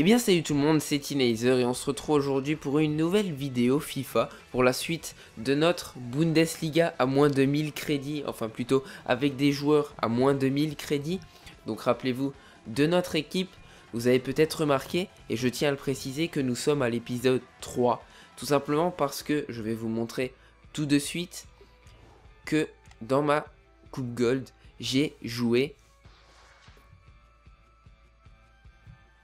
Eh bien salut tout le monde, c'est Teenazer et on se retrouve aujourd'hui pour une nouvelle vidéo FIFA pour la suite de notre Bundesliga à moins de 1000 crédits, enfin plutôt avec des joueurs à moins de 1000 crédits. Donc rappelez-vous de notre équipe, vous avez peut-être remarqué et je tiens à le préciser que nous sommes à l'épisode 3. Tout simplement parce que je vais vous montrer tout de suite que dans ma Coupe Gold, j'ai joué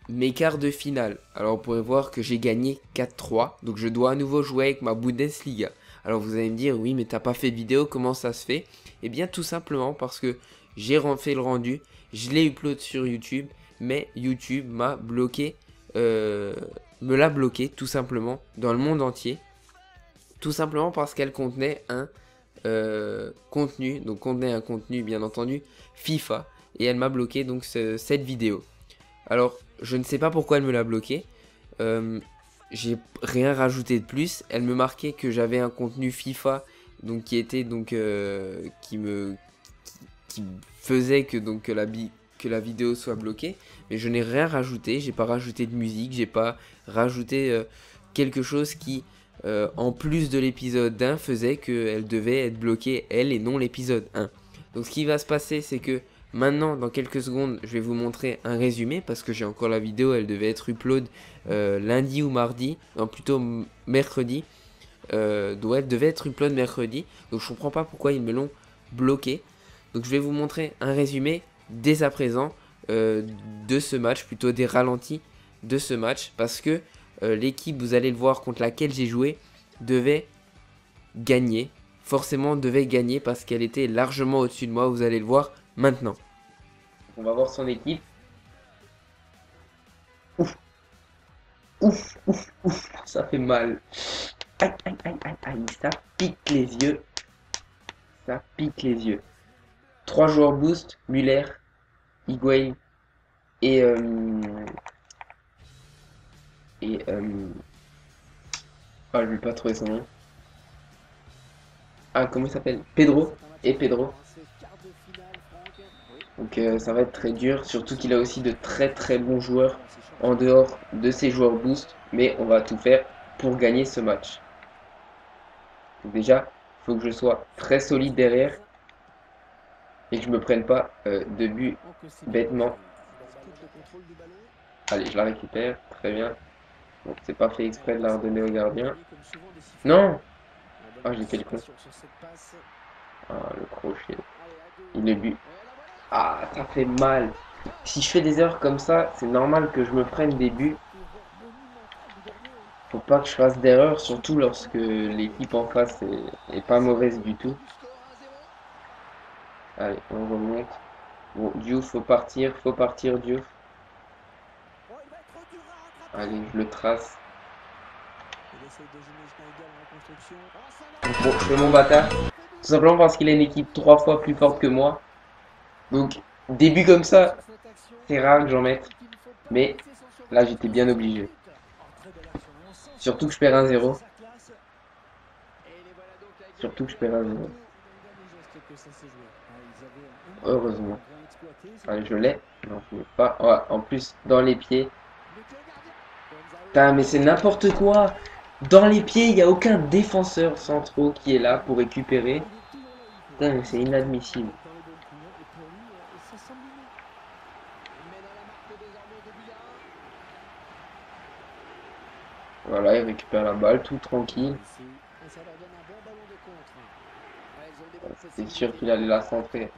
mes quarts de finale. Alors vous pourrez voir que j'ai gagné 4-3. Donc je dois à nouveau jouer avec ma Bundesliga. Alors vous allez me dire, oui mais t'as pas fait de vidéo, comment ça se fait? Eh bien tout simplement parce que j'ai fait le rendu, je l'ai upload sur YouTube, mais YouTube m'a bloqué, me l'a bloqué tout simplement dans le monde entier. Tout simplement parce qu'elle contenait un contenu, donc contenait un contenu bien entendu FIFA. Et elle m'a bloqué donc cette vidéo. Alors, je ne sais pas pourquoi elle me l'a bloqué. J'ai rien rajouté de plus. Elle me marquait que j'avais un contenu FIFA, donc qui était donc qui faisait que donc que la vidéo soit bloquée. Mais je n'ai rien rajouté. J'ai pas rajouté de musique. J'ai pas rajouté quelque chose qui, en plus de l'épisode 1, faisait qu'elle devait être bloquée elle et non l'épisode 1. Donc, ce qui va se passer, c'est que maintenant, dans quelques secondes, je vais vous montrer un résumé parce que j'ai encore la vidéo, elle devait être upload lundi ou mardi, non plutôt mercredi. Elle devait être upload mercredi, donc je comprends pas pourquoi ils me l'ont bloqué. Donc je vais vous montrer un résumé dès à présent de ce match, plutôt des ralentis de ce match, parce que l'équipe, vous allez le voir, contre laquelle j'ai joué, devait gagner. Forcément devait gagner parce qu'elle était largement au-dessus de moi, vous allez le voir maintenant. On va voir son équipe. Ouf, ouf, ouf, ouf, ça fait mal. Aïe, aïe, aïe, aïe, aïe, ça pique les yeux. Ça pique les yeux. 3 joueurs boost, Muller, Higuain et ah, je vais pas trouver son nom. Ah, comment il s'appelle? Pedro et Pedro. Donc ça va être très dur, surtout qu'il a aussi de très très bons joueurs en dehors de ses joueurs boost, mais on va tout faire pour gagner ce match. Donc déjà, il faut que je sois très solide derrière et que je me prenne pas de but bêtement. Allez, je la récupère, très bien. Donc c'est pas fait exprès de la redonner au gardien. Non! Ah, j'ai fait le con. Ah, le crochet. Il est but. Ah, ça fait mal. Si je fais des erreurs comme ça, c'est normal que je me prenne des buts. Faut pas que je fasse d'erreur, surtout lorsque l'équipe en face est pas mauvaise du tout. Allez, on remonte. Bon, Diouf, faut partir Diouf. Allez, je le trace. Bon, je fais mon bâtard. Tout simplement parce qu'il a une équipe 3 fois plus forte que moi. Donc, début comme ça, c'est rare que j'en mette. Mais là, j'étais bien obligé. Surtout que je perds 1-0. Surtout que je perds 1-0. Heureusement. Allez, je l'ai. Non, je l'ai pas. Ouais, en plus, dans les pieds. Putain, mais c'est n'importe quoi. Dans les pieds, il n'y a aucun défenseur central qui est là pour récupérer. Putain, mais c'est inadmissible. Voilà, il récupère la balle, tout tranquille. C'est sûr qu'il allait la centrer.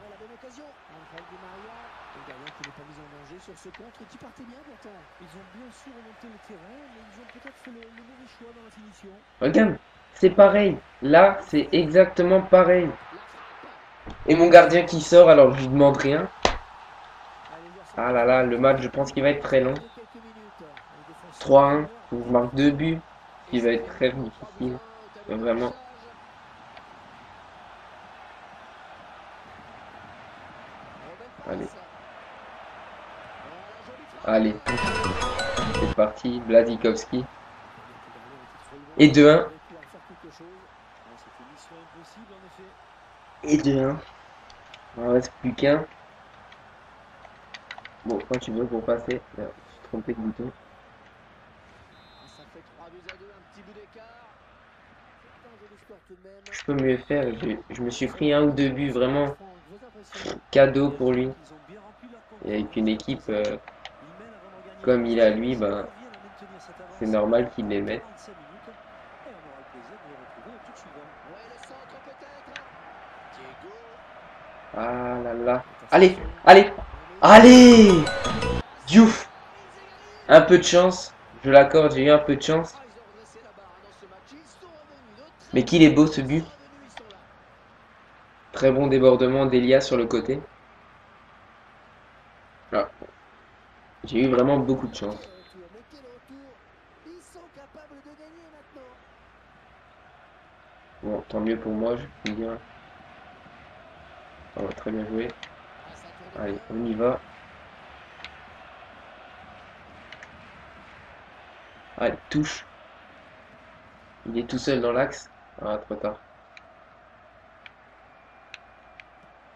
Regarde, c'est pareil. Là, c'est exactement pareil. Et mon gardien qui sort, alors je lui demande rien. Ah là là, le match, je pense qu'il va être très long. 3-1, je marque 2 buts, qui va être très difficile. Vraiment. Allez. Allez. C'est parti, Blazikowski. Et 2-1. Et 2-1. Il ne reste plus qu'un. Bon, quand tu veux pour passer. Merde, je me suis trompé de bouton. Je peux mieux faire. Je me suis pris un ou deux buts vraiment cadeau pour lui. Et avec une équipe comme il a lui, ben, c'est normal qu'il les mette. Ah là là. Allez, allez, allez! Diouf! Un peu de chance. Je l'accorde, j'ai eu un peu de chance. Mais qu'il est beau ce but. Très bon débordement d'Elia sur le côté. Ah, j'ai eu vraiment beaucoup de chance. Bon, tant mieux pour moi, je peux dire. On va très bien jouer. Allez, on y va. Allez, touche. Il est tout seul dans l'axe. Ah, trop tard.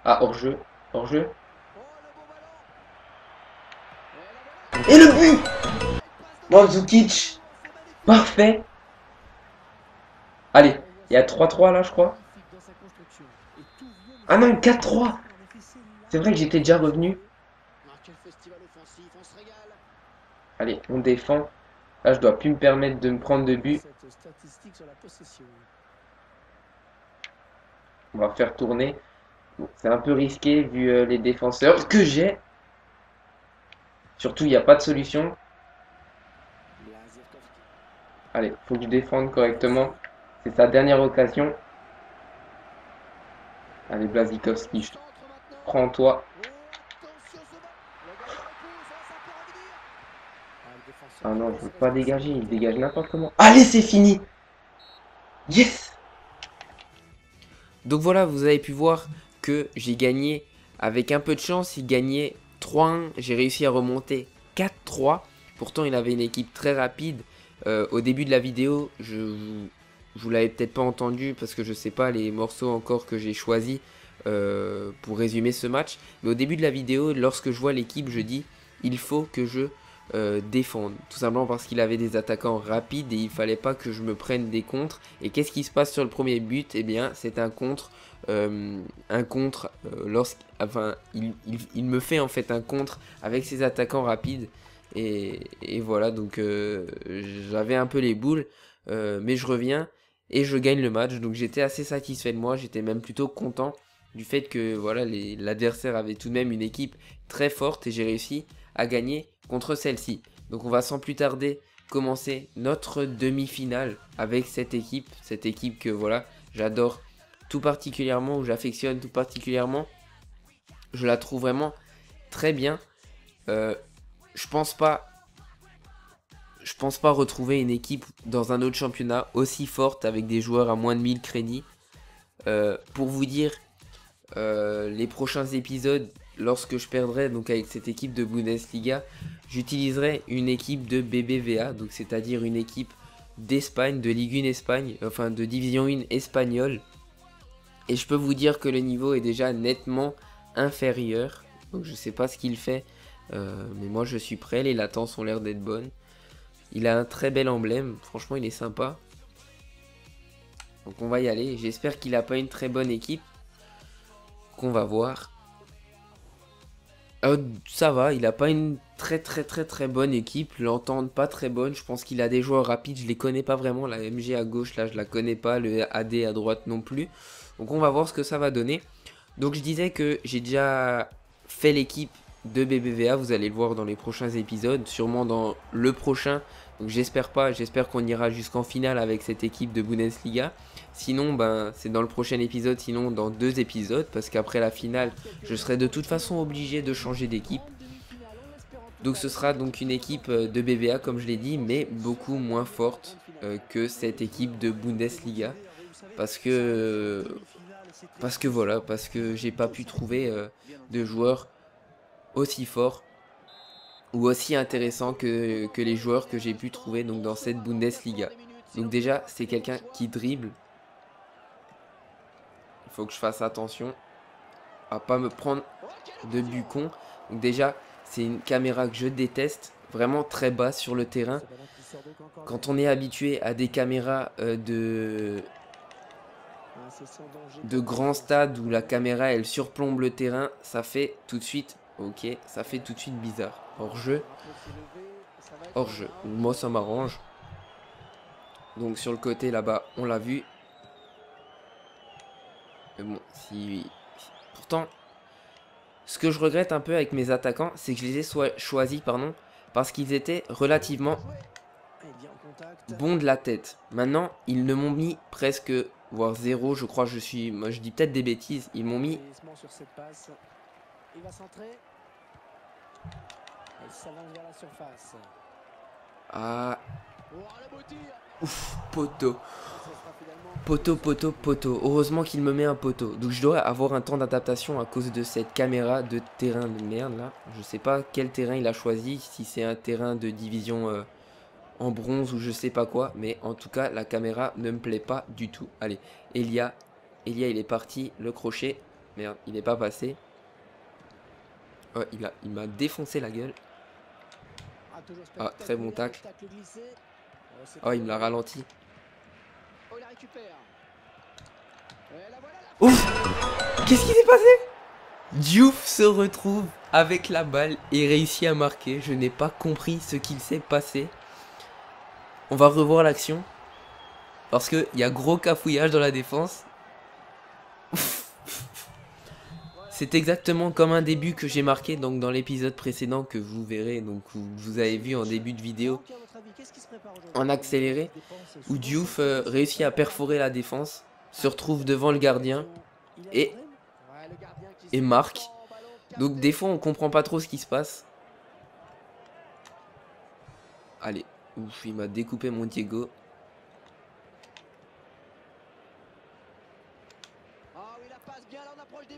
Ah, hors-jeu. Hors-jeu. Et le but! Mandzukic! Parfait! Allez, il y a 3-3 là, je crois. Ah non, 4-3! C'est vrai que j'étais déjà revenu. Allez, on défend. Là, je dois plus me permettre de me prendre de but. On va faire tourner. Bon, c'est un peu risqué vu les défenseurs que j'ai. Surtout, il n'y a pas de solution. Allez, faut que je défende correctement. C'est sa dernière occasion. Allez, Błaszczykowski, prends-toi. Ah non, je veux pas dégager. Il dégage n'importe comment. Allez, c'est fini! Yes! Donc voilà, vous avez pu voir que j'ai gagné avec un peu de chance. Il gagnait 3-1. J'ai réussi à remonter 4-3. Pourtant, il avait une équipe très rapide. Au début de la vidéo, vous l'avez peut-être pas entendu parce que je sais pas les morceaux encore que j'ai choisis pour résumer ce match. Mais au début de la vidéo, lorsque je vois l'équipe, je dis il faut que je défende. Tout simplement parce qu'il avait des attaquants rapides et il fallait pas que je me prenne des contres. Et qu'est-ce qui se passe sur le premier but? Eh bien, c'est un contre. Enfin, il me fait en fait un contre avec ses attaquants rapides. Et voilà, donc j'avais un peu les boules, mais je reviens et je gagne le match. Donc j'étais assez satisfait de moi, j'étais même plutôt content du fait que voilà, l'adversaire avait tout de même une équipe très forte et j'ai réussi à gagner contre celle-ci. Donc on va sans plus tarder commencer notre demi-finale avec cette équipe que voilà, j'adore tout particulièrement, ou j'affectionne tout particulièrement. Je la trouve vraiment très bien. Je pense pas retrouver une équipe dans un autre championnat aussi forte avec des joueurs à moins de 1000 crédits. Pour vous dire, les prochains épisodes, lorsque je perdrai donc avec cette équipe de Bundesliga, j'utiliserai une équipe de BBVA, donc c'est-à-dire une équipe d'Espagne, de Ligue 1 Espagne, enfin de Division 1 espagnole. Et je peux vous dire que le niveau est déjà nettement inférieur. Donc je sais pas ce qu'il fait. Mais moi je suis prêt, les latences ont l'air d'être bonnes. Il a un très bel emblème, franchement il est sympa. Donc on va y aller, j'espère qu'il n'a pas une très bonne équipe. Qu'on va voir. Ça va, il n'a pas une très bonne équipe, l'entente pas très bonne. Je pense qu'il a des joueurs rapides, je les connais pas vraiment. La MG à gauche là je la connais pas, le AD à droite non plus. Donc on va voir ce que ça va donner. Donc je disais que j'ai déjà fait l'équipe de BBVA, vous allez le voir dans les prochains épisodes, sûrement dans le prochain. Donc j'espère qu'on ira jusqu'en finale avec cette équipe de Bundesliga. Sinon, ben, c'est dans le prochain épisode, sinon dans 2 épisodes, parce qu'après la finale, je serai de toute façon obligé de changer d'équipe. Donc ce sera donc une équipe de BBA, comme je l'ai dit, mais beaucoup moins forte que cette équipe de Bundesliga. Parce que voilà, parce que j'ai pas pu trouver de joueurs aussi forts ou aussi intéressants que les joueurs que j'ai pu trouver donc dans cette Bundesliga. Donc déjà, c'est quelqu'un qui dribble. Il faut que je fasse attention à pas me prendre de but con. Donc déjà, c'est une caméra que je déteste, vraiment très basse sur le terrain. Quand on est habitué à des caméras de grands stades où la caméra elle surplombe le terrain, ça fait tout de suite, ok, ça fait tout de suite bizarre. Hors jeu, hors jeu. Moi ça m'arrange. Donc sur le côté là-bas, on l'a vu. Mais bon, pourtant, ce que je regrette un peu avec mes attaquants, c'est que je les ai choisis, pardon, parce qu'ils étaient relativement bons de la tête. Maintenant, ils ne m'ont mis presque, voire zéro, je crois, moi je dis peut-être des bêtises, ils m'ont mis... Ah... Ouf, poteau. Poteau, poteau, poteau. Heureusement qu'il me met un poteau. Donc je dois avoir un temps d'adaptation à cause de cette caméra de terrain de merde là. Je sais pas quel terrain il a choisi, si c'est un terrain de division en bronze ou je sais pas quoi. Mais en tout cas, la caméra ne me plaît pas du tout. Allez, Elia, il est parti. Le crochet. Merde, il n'est pas passé. Oh, il m'a défoncé la gueule. Ah, très bon tacle. Oh, il me l'a ralenti. Ouf! Qu'est-ce qui s'est passé? Diouf se retrouve avec la balle et réussit à marquer. Je n'ai pas compris ce qu'il s'est passé. On va revoir l'action. Parce qu'il y a gros cafouillage dans la défense. C'est exactement comme un début que j'ai marqué donc dans l'épisode précédent que vous verrez, donc vous avez vu en début de vidéo, en accéléré, où Diouf réussit à perforer la défense, se retrouve devant le gardien et marque. Donc des fois on comprend pas trop ce qui se passe. Allez, ouf, il m'a découpé mon Diego.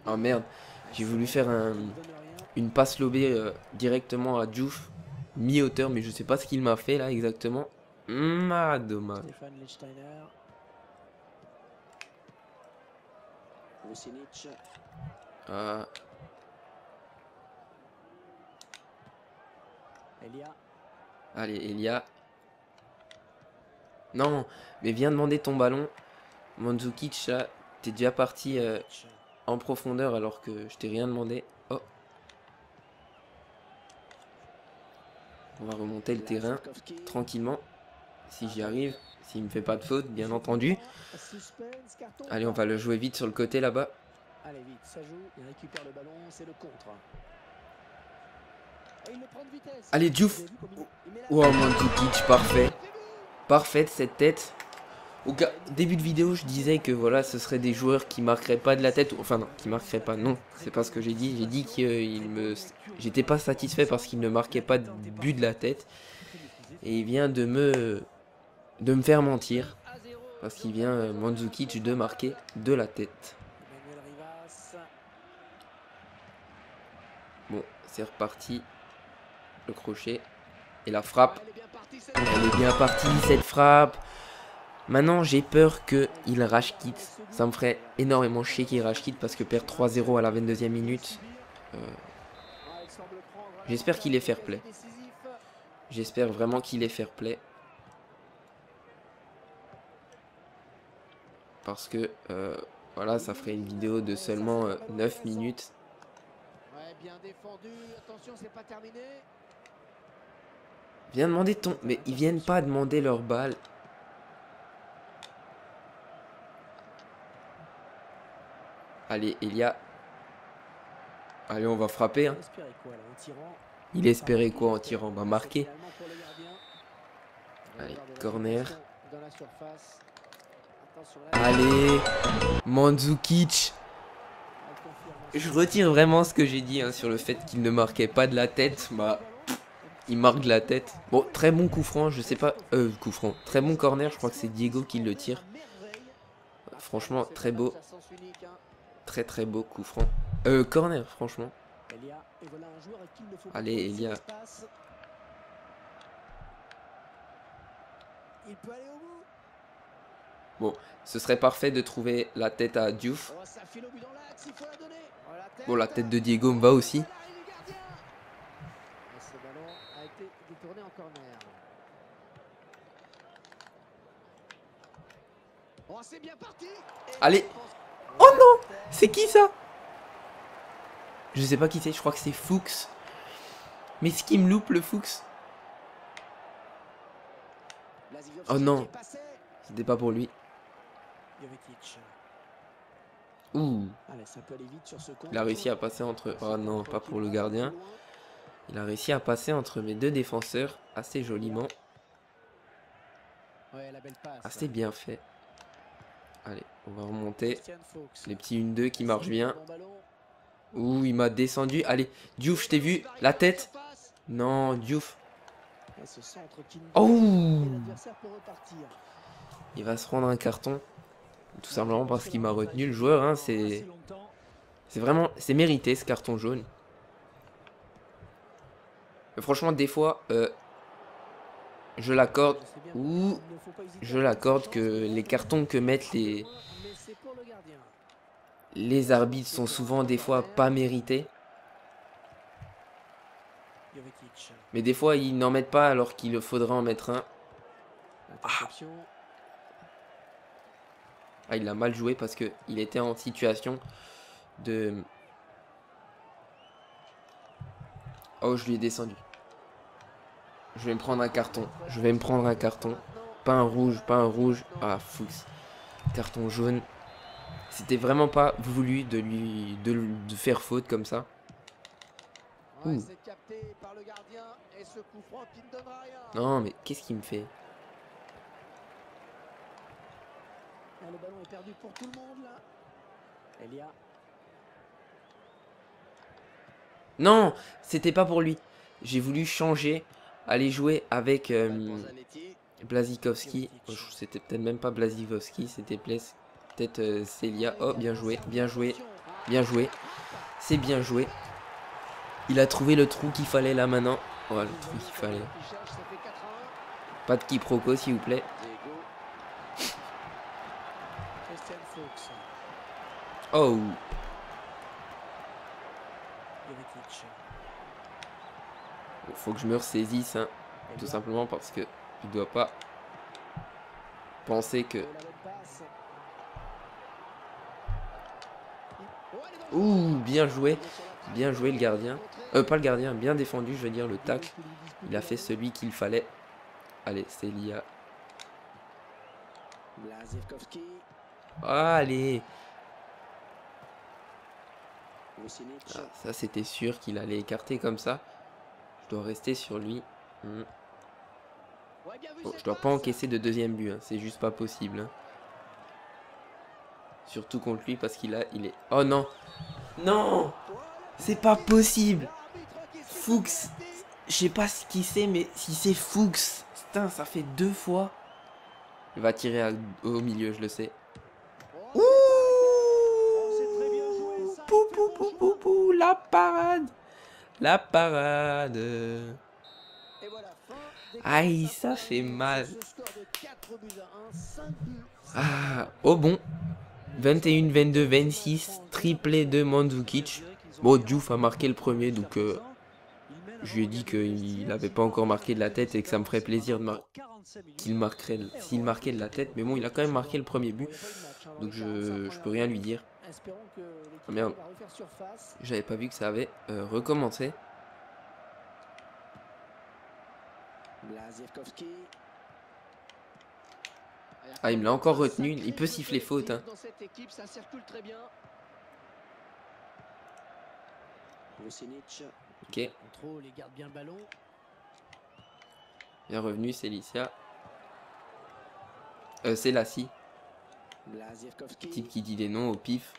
Oh merde, j'ai voulu faire une passe lobée directement à Diouf, mi-hauteur, mais je sais pas ce qu'il m'a fait là exactement. Ah, dommage. Ah. Allez, Elia. Non, mais viens demander ton ballon. Mandzukic, là, t'es déjà parti en profondeur alors que je t'ai rien demandé. Oh. On va remonter le terrain tranquillement. Si j'y arrive. S'il me fait pas de faute, bien entendu. Allez, on va le jouer vite sur le côté là-bas. Allez, vite, ça joue. Il récupère le ballon, c'est le contre. Allez, Diouf. Oh, Mandzukic, parfait. Parfaite cette tête. Au début de vidéo, je disais que voilà, ce serait des joueurs qui marqueraient pas de la tête. Enfin non, qui marqueraient pas. Non, c'est pas ce que j'ai dit. J'ai dit que j'étais pas satisfait parce qu'il ne marquait pas de but de la tête. Et il vient de me faire mentir. Parce qu'il vient, Mandzukic, de marquer de la tête. Bon, c'est reparti. Le crochet. Et la frappe. Elle est bien partie, cette frappe. Maintenant, j'ai peur qu'il rage quitte. Ça me ferait énormément chier qu'il rage quitte parce que perdre 3-0 à la 22e minute. J'espère qu'il est fair play. J'espère vraiment qu'il est fair play. Parce que, voilà, ça ferait une vidéo de seulement 9 minutes. Viens demander ton... Mais ils viennent pas demander leur balle. Allez, Elia. Allez, on va frapper. Hein. Il espérait quoi en tirant? Bah, marquer. Allez, corner. Allez, Mandzukic. Je retire vraiment ce que j'ai dit hein, sur le fait qu'il ne marquait pas de la tête. Bah, il marque de la tête. Bon, très bon coup franc, je sais pas. Coup franc. Très bon corner, je crois que c'est Diego qui le tire. Franchement, très beau. Très très beau coup franc. Corner, franchement. Allez, Elia. Bon, ce serait parfait de trouver la tête à Diouf. Bon, la tête de Diego me va aussi. Allez. Oh non, c'est qui ça? Je sais pas qui c'est, je crois que c'est Fuchs. Mais ce qui me loupe le Fuchs. Oh non, c'était pas pour lui. Ouh. Il a réussi à passer entre... Oh non, pas pour le gardien. Il a réussi à passer entre mes deux défenseurs assez joliment. Assez bien fait. Allez, on va remonter. Les petits 1-2 qui marchent bien. Ouh, il m'a descendu. Allez, Diouf, je t'ai vu. La tête. Non, Diouf. Oh! Il va se prendre un carton. Tout simplement parce qu'il m'a retenu le joueur. Hein, c'est vraiment... C'est mérité ce carton jaune. Mais franchement, des fois... je l'accorde. Ou... Je l'accorde que les cartons que mettent les arbitres sont souvent des fois pas mérités. Mais des fois ils n'en mettent pas alors qu'il faudrait en mettre un. Ah, il a mal joué parce que il était en situation de... Oh, je lui ai descendu. Je vais me prendre un carton. Je vais me prendre un carton. Pas un rouge, pas un rouge. Ah, Fuchs. Carton jaune. C'était vraiment pas voulu de faire faute comme ça. Ouh. Non, mais qu'est-ce qu'il me fait? Le ballon est perdu pour tout le monde là. Elia. Non, c'était pas pour lui. J'ai voulu changer, aller jouer avec Błaszczykowski. C'était peut-être même pas Błaszczykowski, c'était peut-être Célia. Oh, bien joué, bien joué, bien joué. C'est bien joué. Il a trouvé le trou qu'il fallait là maintenant. Oh, le trou qu'il fallait. Pas de quiproquo s'il vous plaît. Oh. Faut que je me ressaisisse, hein, tout simplement parce que je dois pas penser que... Ouh, bien joué le gardien. Pas le gardien, bien défendu, je veux dire, le tacle. Il a fait celui qu'il fallait. Allez, c'est Lia. Allez. Ah, ça, c'était sûr qu'il allait écarter comme ça. Je dois rester sur lui. Bon, je dois pas encaisser de deuxième but. Hein. C'est juste pas possible. Hein. Surtout contre lui parce qu'il est... Oh non. Non. C'est pas possible. Fuchs. Je sais pas ce qui c'est, mais si c'est Fuchs. Putain, ça fait 2 fois. Il va tirer au milieu, je le sais. Ouh. Pou, pou, pou, pou, pou, la parade. La parade. Aïe, ça fait mal. Ah, oh bon. 21, 22, 26. Triplé de Mandzukic. Bon, Diouf a marqué le premier, donc je lui ai dit qu'il n'avait pas encore marqué de la tête et que ça me ferait plaisir qu'il marquerait s'il marquait de la tête. Mais bon, il a quand même marqué le premier but, donc je peux rien lui dire. Oh merde, j'avais pas vu que ça avait recommencé. Ah, il me l'a encore retenu. Il peut siffler faute. Hein. Ok. Bien revenu, c'est Licia. C'est Lassie. Type qui dit des noms au pif.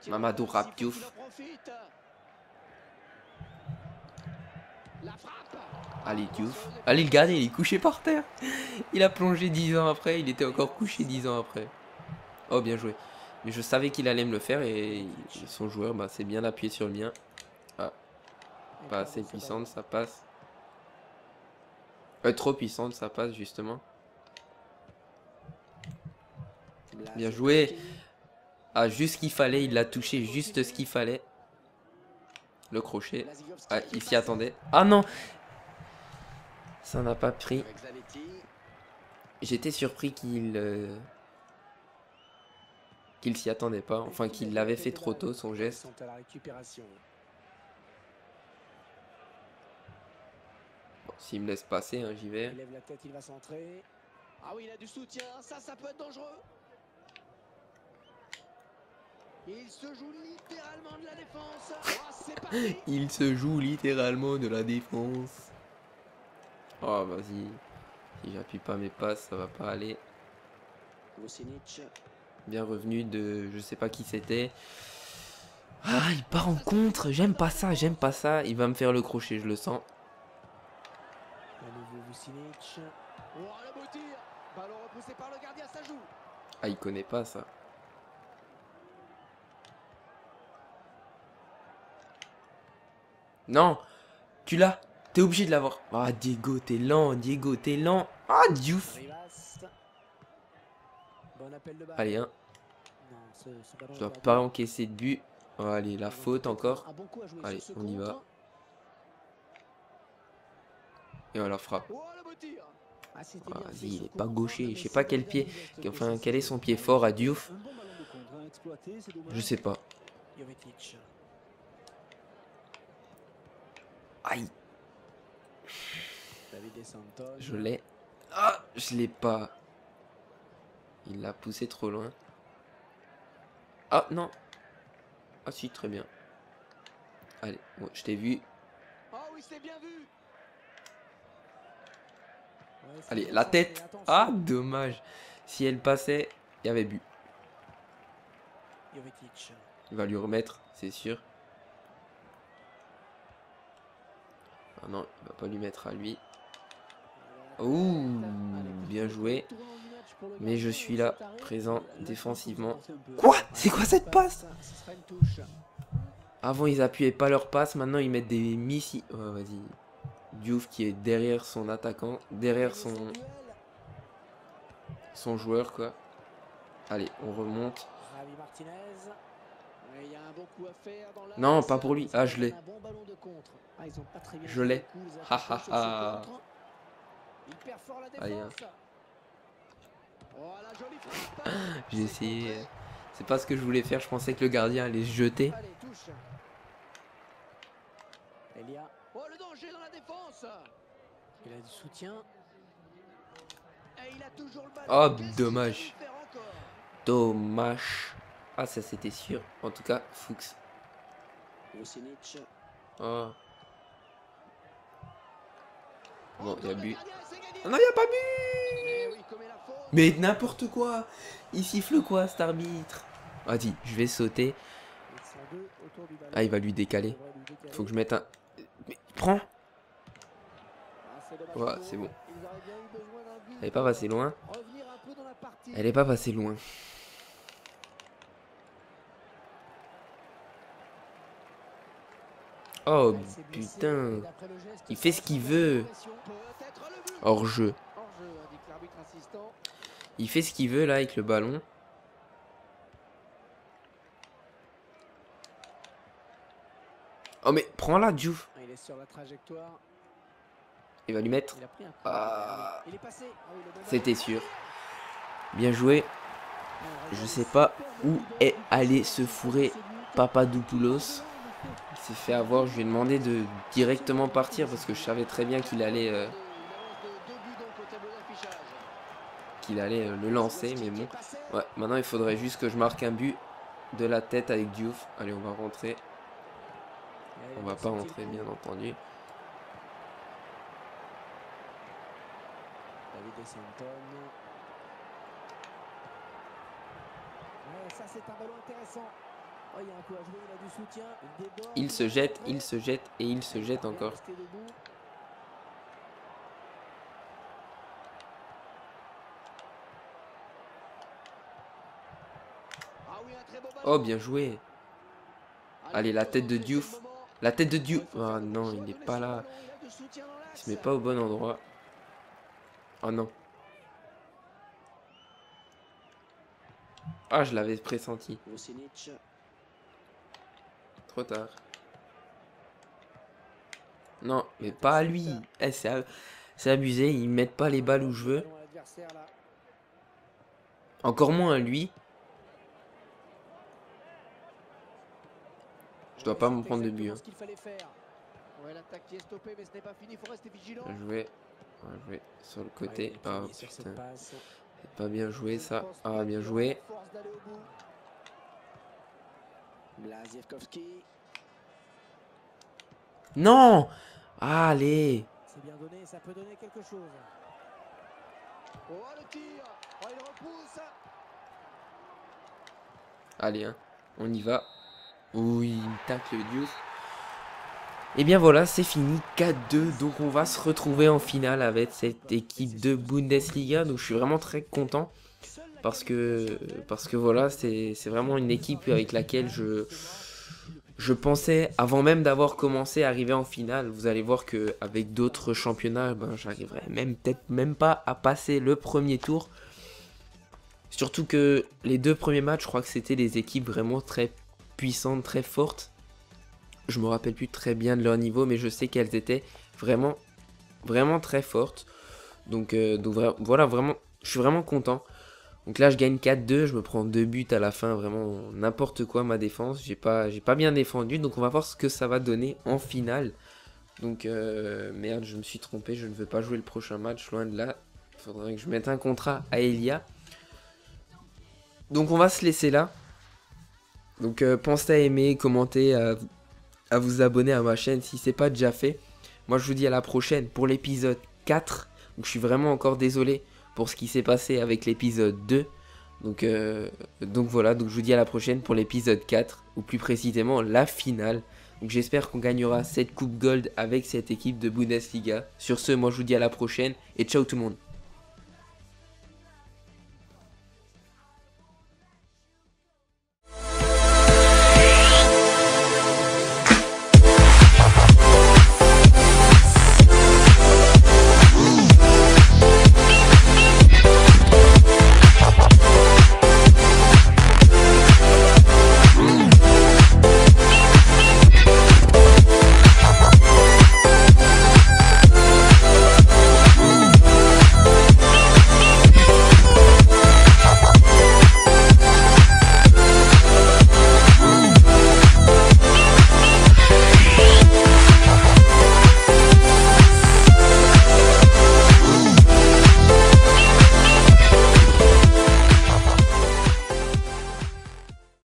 Mamadou Diouf. Allez Diouf. Allez le gardien, il est couché par terre. Il a plongé 10 ans après, il était encore couché 10 ans après. Oh bien joué. Mais je savais qu'il allait me le faire et son joueur s'est bien appuyé sur le mien. Ah. Pas assez puissante, ça passe. Trop puissante, ça passe justement. Bien joué. Ah, juste ce qu'il fallait, il l'a touché juste ce qu'il fallait. Le crochet. Ah, il s'y attendait. Ah non. Ça n'a pas pris. Avec Zanetti. J'étais surpris qu'il s'y attendait pas. Enfin, qu'il l'avait fait trop tôt, son Ils geste. sont à la récupération. Bon, s'il me laisse passer, hein, j'y vais. Il lève la tête, il va centrer. Ah oui, il a du soutien, ça peut être dangereux. Il se joue littéralement de la défense. Oh, c'est parti. Il se joue littéralement de la défense. Oh, vas-y. Si j'appuie pas mes passes, ça va pas aller. Vucinic. Bien revenu de... Je sais pas qui c'était. Ah, il part en contre. J'aime pas ça, j'aime pas ça. Il va me faire le crochet, je le sens. À nouveau Vucinic. Oh, le beau tir. Ballon repoussé par le gardien, ça joue. Ah, il connaît pas ça. Non, tu l'as. T'es obligé de l'avoir. Ah, Diego, t'es lent. Diego, t'es lent. Ah, Diouf. Rivas. Bon appel de balle. Allez, hein. Non, ce ballon Je est dois perdu. pas encaisser de but. Oh, allez, la Ils vont faute peut-être encore. un bon coup à jouer Allez, sur ce on y va. contre. Et on la frappe. Oh, le beau tir. Ah, c'était Ah, bien fait vas-y, il ce est coup pas en gaucher. contre, Je sais mais pas c'est quel le pied. dernier geste Enfin, décisif. quel est son pied fort à Diouf. Un bon ballon de contre à exploiter, c'est dommage. Je sais pas. Jovetic. Aïe, David De Santos. je l'ai. Ah, je l'ai pas. Il l'a poussé trop loin. Ah, non. Ah, si, très bien. Allez, bon, je t'ai vu. Oh oui, c'est bien vu. Ouais, c'est Allez, bien la centré, tête. attention. Ah, dommage. Si elle passait, il y avait but. Jovetic. Il va lui remettre, c'est sûr. Ah non, il va pas lui mettre à lui. Ouh, bien joué. Mais je suis là, présent, défensivement. Quoi? C'est quoi cette passe? Ce sera une touche. Avant, ils appuyaient pas leur passe, maintenant ils mettent des missiles. Ouais, vas-y. Diouf qui est derrière son attaquant, derrière son joueur, quoi. Allez, on remonte. Javi Martinez. Ouais, il y a un bon coup à faire dans l'axe. Non, pas pour lui. Ah, je l'ai. Un bon ballon de contre. Ah, ils ont pas très bien Je joué l'ai. le coup, les Ha, attaquants ha, sur ce ha. contre. Il perd fort la défense. Allez, hein. Oh, la jolie frappe. J'ai essayé. C'est pas ce que je voulais faire. Je pensais que le gardien allait se jeter. Allez, touche. Elia. Oh, le danger dans la défense. Il a du soutien. Et il a toujours le ballon. Oh, Qu'est-ce qu'il dommage. peut faire encore? Dommage. Ah, ça c'était sûr. En tout cas, Fuchs. Vucinic. Oh. Bon, il y a but. Oh Oh non, il n'y a pas but. Mais n'importe quoi. Il siffle quoi, cet arbitre? Vas-y, je vais sauter. Ah, il va lui décaler. Faut que je mette un... Mais, prends. Ouais, c'est bon. Elle est pas passée loin. Elle est pas passée loin. Oh putain. Il fait ce qu'il veut. Hors jeu. Il fait ce qu'il veut là avec le ballon. Oh mais prends-la, Diouf. Il va lui mettre. Ah, c'était sûr. Bien joué. Je sais pas où est allé se fourrer Papadopoulos. Il s'est fait avoir. Je lui ai demandé de directement partir parce que je savais très bien qu'il allait le lancer. Mais bon. Ouais, maintenant il faudrait juste que je marque un but de la tête avec Diouf. Allez, on va rentrer. On va pas rentrer, bien entendu. David De Santos. Ouais, ça c'est un ballon intéressant. Oh, il y a un coup à jouer, il a du soutien. Il se jette, il se jette et il se jette encore. Oh, bien joué. Allez, la tête de Diouf. La tête de Diouf. Oh non, il n'est pas là. Il se met pas au bon endroit. Oh non. Ah, je l'avais pressenti. Trop tard. Non, mais pas à lui. Eh, c'est C'est abusé, ils mettent pas les balles où je veux. Encore moins lui. Je dois pas me prendre de but. Hein. Bien joué. On va jouer sur le côté. Ah putain. C'est pas bien joué ça. Ah bien joué. Non. Ah, allez. C'est bien donné, ça peut donner quelque chose. Oh, le tir. Oh, il repousse. Allez, hein. On y va. Oui, il me tacle le Diouf. Et bien voilà, c'est fini, 4-2. Donc on va se retrouver en finale avec cette équipe de Bundesliga. Donc je suis vraiment très content. Parce que voilà, c'est vraiment une équipe avec laquelle je pensais, avant même d'avoir commencé, arriver en finale. Vous allez voir qu'avec d'autres championnats, ben, j'arriverai peut-être même pas à passer le premier tour. Surtout que les 2 premiers matchs, je crois que c'était des équipes vraiment très puissantes, très fortes. Je me rappelle plus très bien de leur niveau, mais je sais qu'elles étaient vraiment, vraiment très fortes. Donc voilà, vraiment, je suis vraiment content. Donc là, je gagne 4-2, je me prends 2 buts à la fin, vraiment n'importe quoi ma défense. J'ai pas bien défendu, donc on va voir ce que ça va donner en finale. Donc merde, je me suis trompé, je ne veux pas jouer le prochain match, loin de là. Il faudrait que je mette un contrat à Elia. Donc on va se laisser là. Donc pensez à aimer, commenter, à vous abonner à ma chaîne si c'est pas déjà fait. Moi je vous dis à la prochaine pour l'épisode 4. Donc je suis vraiment encore désolé pour ce qui s'est passé avec l'épisode 2. Donc voilà, donc je vous dis à la prochaine pour l'épisode 4, ou plus précisément la finale. Donc j'espère qu'on gagnera cette coupe gold avec cette équipe de Bundesliga. Sur ce, moi je vous dis à la prochaine et ciao tout le monde.